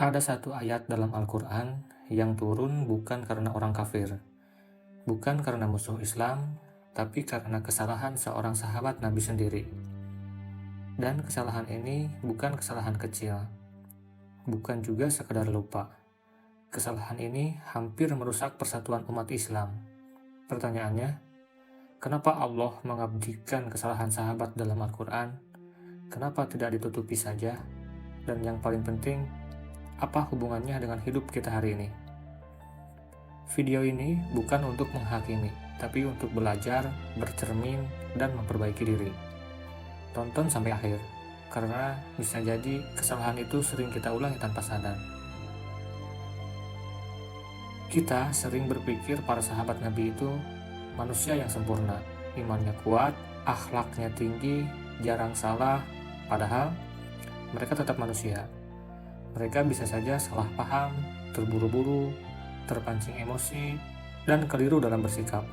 Ada satu ayat dalam Al-Quran yang turun bukan karena orang kafir, bukan karena musuh Islam, tapi karena kesalahan seorang sahabat Nabi sendiri. Dan kesalahan ini bukan kesalahan kecil, bukan juga sekedar lupa. Kesalahan ini hampir merusak persatuan umat Islam. Pertanyaannya, kenapa Allah mengabdikan kesalahan sahabat dalam Al-Quran? Kenapa tidak ditutupi saja? Dan yang paling penting, apa hubungannya dengan hidup kita hari ini? Video ini bukan untuk menghakimi, tapi untuk belajar, bercermin, dan memperbaiki diri. Tonton sampai akhir, karena bisa jadi kesalahan itu sering kita ulangi tanpa sadar. Kita sering berpikir para sahabat Nabi itu manusia yang sempurna, imannya kuat, akhlaknya tinggi, jarang salah, padahal mereka tetap manusia. Mereka bisa saja salah paham, terburu-buru, terpancing emosi, dan keliru dalam bersikap.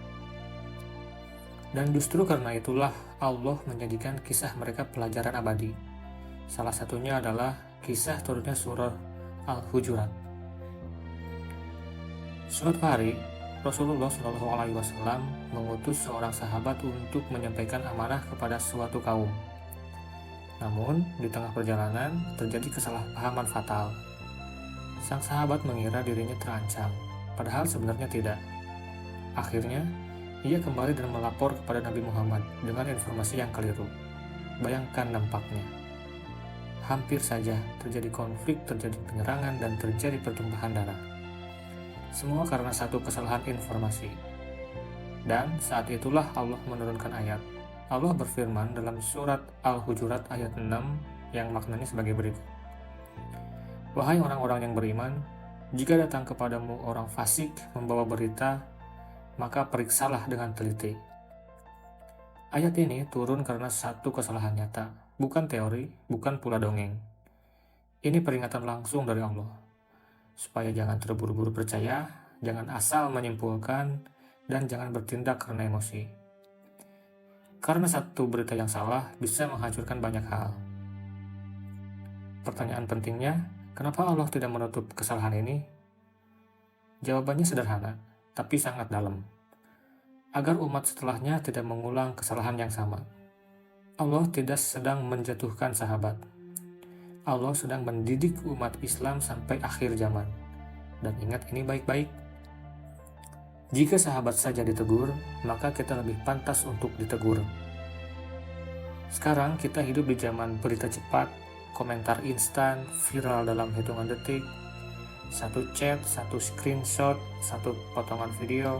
Dan justru karena itulah Allah menjadikan kisah mereka pelajaran abadi. Salah satunya adalah kisah turunnya surah Al-Hujurat. Suatu hari, Rasulullah SAW mengutus seorang sahabat untuk menyampaikan amanah kepada suatu kaum. Namun, di tengah perjalanan terjadi kesalahpahaman fatal. Sang sahabat mengira dirinya terancam, padahal sebenarnya tidak. Akhirnya, ia kembali dan melapor kepada Nabi Muhammad dengan informasi yang keliru. Bayangkan dampaknya. Hampir saja terjadi konflik, terjadi penyerangan, dan terjadi pertumpahan darah. Semua karena satu kesalahan informasi. Dan saat itulah Allah menurunkan ayat. Allah berfirman dalam surat Al-Hujurat ayat 6 yang maknanya sebagai berikut. Wahai orang-orang yang beriman, jika datang kepadamu orang fasik membawa berita, maka periksalah dengan teliti. Ayat ini turun karena satu kesalahan nyata, bukan teori, bukan pula dongeng. Ini peringatan langsung dari Allah, supaya jangan terburu-buru percaya, jangan asal menyimpulkan, dan jangan bertindak karena emosi. Karena satu berita yang salah bisa menghancurkan banyak hal. Pertanyaan pentingnya, kenapa Allah tidak menutup kesalahan ini? Jawabannya sederhana, tapi sangat dalam. Agar umat setelahnya tidak mengulang kesalahan yang sama. Allah tidak sedang menjatuhkan sahabat. Allah sedang mendidik umat Islam sampai akhir zaman. Dan ingat ini baik-baik. Jika sahabat saja ditegur, maka kita lebih pantas untuk ditegur. Sekarang kita hidup di zaman berita cepat, komentar instan, viral dalam hitungan detik, satu chat, satu screenshot, satu potongan video,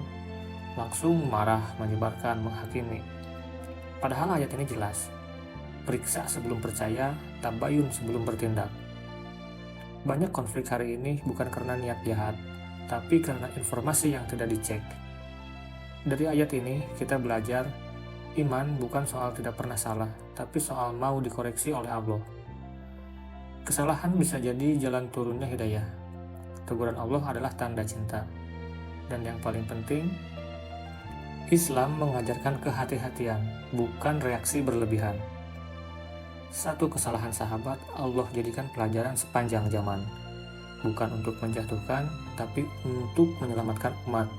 langsung marah, menyebarkan, menghakimi. Padahal ayat ini jelas. Periksa sebelum percaya, tabayun sebelum bertindak. Banyak konflik hari ini bukan karena niat jahat, tapi karena informasi yang tidak dicek. Dari ayat ini, kita belajar, iman bukan soal tidak pernah salah, tapi soal mau dikoreksi oleh Allah. Kesalahan bisa jadi jalan turunnya hidayah. Teguran Allah adalah tanda cinta. Dan yang paling penting, Islam mengajarkan kehati-hatian, bukan reaksi berlebihan. Satu kesalahan sahabat Allah jadikan pelajaran sepanjang zaman. Bukan untuk menjatuhkan, tapi untuk menyelamatkan umat.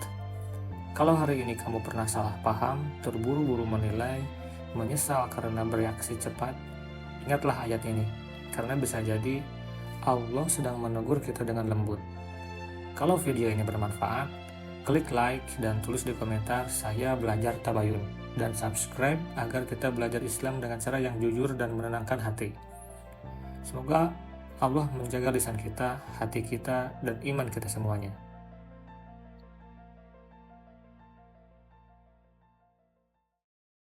Kalau hari ini kamu pernah salah paham, terburu-buru menilai, menyesal karena bereaksi cepat, ingatlah ayat ini, karena bisa jadi Allah sedang menegur kita dengan lembut. Kalau video ini bermanfaat, klik like dan tulis di komentar saya belajar tabayun, dan subscribe agar kita belajar Islam dengan cara yang jujur dan menenangkan hati. Semoga Allah menjaga lisan kita, hati kita, dan iman kita semuanya.